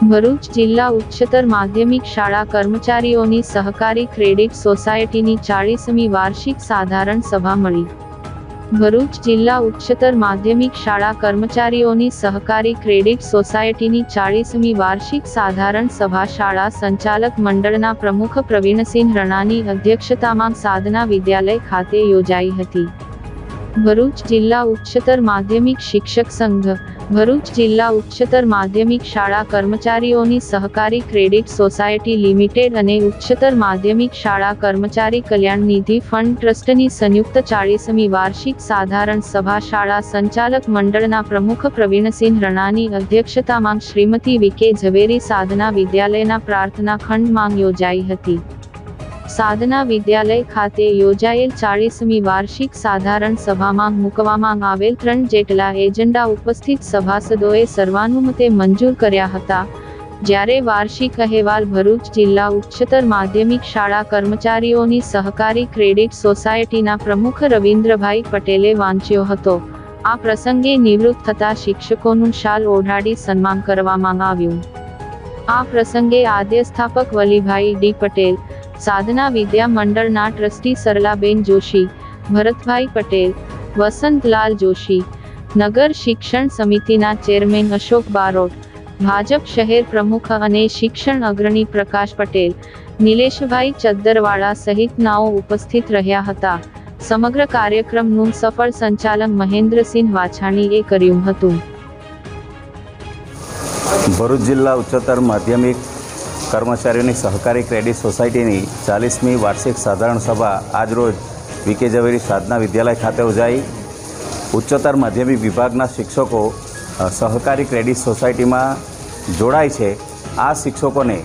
ભરૂચ જિલ્લા ઉચ્ચતર માધ્યમિક શાળા કર્મચારીઓની સહકારી ક્રેડિટ સોસાયટીની 40મી વાર્ષિક સાધારણ સભા મળી. ભરૂચ જિલ્લા ઉચ્ચતર માધ્યમિક શાળા કર્મચારીઓની સહકારી ક્રેડિટ સોસાયટીની 40મી વાર્ષિક સાધારણ સભા શાળા સંચાલક મંડળના પ્રમુખ પ્રવીણસિંહ રણાની અધ્યક્ષતામાં સાધના વિદ્યાલય ખાતે યોજાઈ હતી. ભરૂચ જિલ્લા ઉચ્ચતર માધ્યમિક શિક્ષક સંઘ, ભરૂચ જિલ્લા ઉચ્ચતર માધ્યમિક શાળા કર્મચારીઓની સહકારી ક્રેડિટ સોસાયટી લિમિટેડ અને ઉચ્ચતર માધ્યમિક શાળા કર્મચારી કલ્યાણ નિધિ ફંડ ટ્રસ્ટની સંયુક્ત 40મી વાર્ષિક સાધારણ સભા શાળા સંચાલક મંડળના પ્રમુખ પ્રવીણસિંહ રણાની અધ્યક્ષતામાં શ્રીમતી વી.કે. ઝવેરી સાધના વિદ્યાલયના પ્રાર્થના ખંડમાં યોજાઈ હતી. સાધના વિદ્યાલય ખાતે યોજાયેલ 40મી વાર્ષિક સાધારણ સભામાં મૂકવામાં આવેલ 3 જેટલા એજન્ડા ઉપસ્થિત સભાસદોએ સર્વાનુમતે મંજૂર કર્યા હતા. જ્યારે વાર્ષિક અહેવાલ ભરૂચ જિલ્લા ઉચ્ચતર માધ્યમિક શાળા કર્મચારીઓની સહકારી ક્રેડિટ સોસાયટીના પ્રમુખ રવિન્દ્રભાઈ પટેલે વાંચ્યો હતો. આ પ્રસંગે નિવૃત્ત થતા શિક્ષકોનું શાલ ઓઢાડી સન્માન કરવામાં આવ્યું. આ પ્રસંગે આદ્ય સ્થાપક વલીભાઈ ડી પટેલ, સાધના વિદ્યા મંડળના ટ્રસ્ટી સરલાબેન જોશી, ભરતભાઈ પટેલ, વસંતલાલ જોશી, નગર શિક્ષણ સમિતિના ચેરમેન અશોક બારોટ, ભાજપ શહેર પ્રમુખ અને શિક્ષણ અગ્રણી પ્રકાશ પટેલ, નિલેશભાઈ ચદ્દરવાળા સહિતનાઓ ઉપસ્થિત રહ્યા હતા. સમગ્ર કાર્યક્રમનું સફળ સંચાલન મહેન્દ્રસિંહ વાછાણીએ કર્યું હતું. ભરૂચ જિલ્લા ઉચ્ચતર માધ્યમિક કર્મચારીઓની સહકારી ક્રેડિટ સોસાયટીની 40મી વાર્ષિક સાધારણ સભા આજરોજ વી.કે. ઝવેરી સાધના વિદ્યાલય ખાતે યોજાઈ. ઉચ્ચતર માધ્યમિક વિભાગના શિક્ષકો સહકારી ક્રેડિટ સોસાયટીમાં જોડાય છે. આ શિક્ષકોને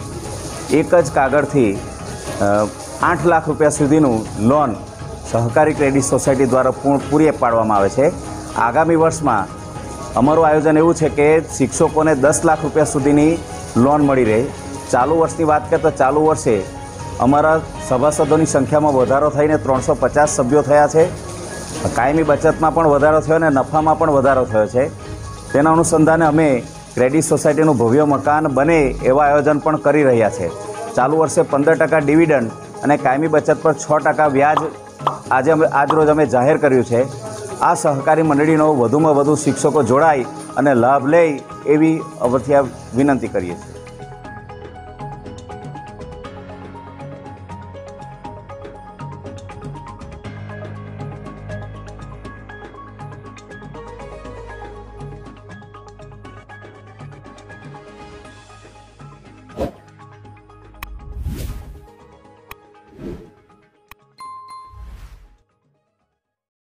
એક જ કાગળથી 8 લાખ રૂપિયા સુધીનું લોન સહકારી ક્રેડિટ સોસાયટી દ્વારા પૂરી પાડવામાં આવે છે. આગામી વર્ષમાં અમારું આયોજન એવું છે કે શિક્ષકોને 10 લાખ રૂપિયા સુધીની લોન મળી રહે. ચાલુ વર્ષની વાત કરીએ તો ચાલુ વર્ષે અમારા સભાસદોની સંખ્યામાં વધારો થઈને 350 સભ્યો થયા છે. કાયમી બચતમાં પણ વધારો થયો અને નફામાં પણ વધારો થયો છે. તેના અનુસંધાને અમે ક્રેડિટ સોસાયટીનું ભવ્ય મકાન બને એવા આયોજન પણ કરી રહ્યા છે. ચાલુ વર્ષે 15% ડિવિડન્ડ અને કાયમી બચત પર 6% વ્યાજ આજરોજ અમે જાહેર કર્યું છે. આ સહકારી મંડળીનો વધુમાં વધુ શિક્ષકો જોડાય અને લાભ લે એવી અવર્થ્યા વિનંતી કરીએ છીએ.